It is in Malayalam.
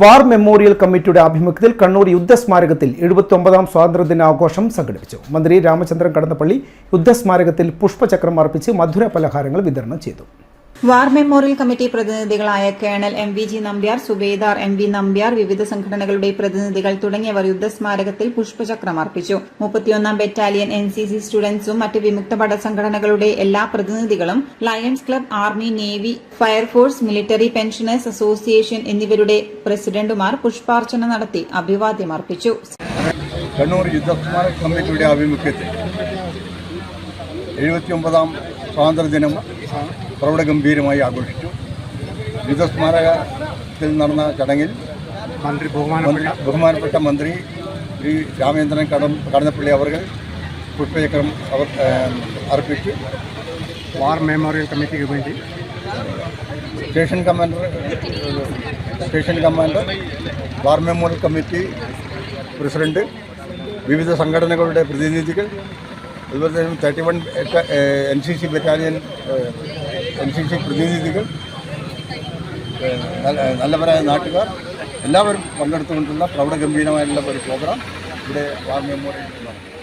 വാർ മെമ്മോറിയൽ കമ്മിറ്റിയുടെ ആഭിമുഖ്യത്തിൽ കണ്ണൂർ യുദ്ധസ്മാരകത്തിൽ 79ാം സ്വാതന്ത്ര്യദിനാഘോഷം സംഘടിപ്പിച്ചു. മന്ത്രി രാമചന്ദ്രൻ കടന്നപ്പള്ളി യുദ്ധസ്മാരകത്തിൽ പുഷ്പചക്രം അർപ്പിച്ച് മധുര പലഹാരങ്ങൾ വിതരണം ചെയ്തു. വാർ മെമ്മോറിയൽ കമ്മിറ്റി പ്രതിനിധികളായ കേണൽ MVG നമ്പ്യാർ, സുബേദാർ MV നമ്പ്യാർ, വിവിധ സംഘടനകളുടെ പ്രതിനിധികൾ തുടങ്ങിയവർ യുദ്ധസ്മാരകത്തിൽ പുഷ്പചക്രം അർപ്പിച്ചു. 31ാം ബറ്റാലിയൻ NCC സ്റ്റുഡന്റ്സും മറ്റ് വിമുക്തഭട സംഘടനകളുടെ എല്ലാ പ്രതിനിധികളും lions club, army, navy, fire force, military pensioners association എന്നിവരുടെ പ്രസിഡന്റുമാർ പുഷ്പാർച്ചന നടത്തി അഭിവാദ്യം അർപ്പിച്ചു. കണ്ണൂർ യുദ്ധസ്മാരക കമ്മിറ്റിയുടെ ആഭിമുഖ്യത്തിൽ 79ാം സ്വാതന്ത്ര്യദിനം പ്രൗഢഗംഭീരമായി ആഘോഷിച്ചു. യുദ്ധസ്മാരകത്തിൽ നടന്ന ചടങ്ങിൽ ബഹുമാനപ്പെട്ട മന്ത്രി ശ്രീ രാമചന്ദ്രൻ കടന്നപ്പള്ളി അവർ പുഷ്പചക്രം അർപ്പിച്ചു. വാർ മെമ്മോറിയൽ കമ്മിറ്റിക്ക് വേണ്ടി സ്റ്റേഷൻ കമാൻഡർ, വാർ മെമ്മോറിയൽ കമ്മിറ്റി പ്രസിഡന്റ്, വിവിധ സംഘടനകളുടെ പ്രതിനിധികൾ, അതുപോലെ തന്നെ 31 NCC ബറ്റാലിയൻ NCC പ്രതിനിധികൾ, നല്ലവരായ നാട്ടുകാർ എല്ലാവരും പങ്കെടുത്തുകൊണ്ടുള്ള പ്രൗഢഗംഭീരമായിട്ടുള്ള ഒരു പ്രോഗ്രാം ഇവിടെ വാർ മെമ്മോറിയൽ നടന്നു.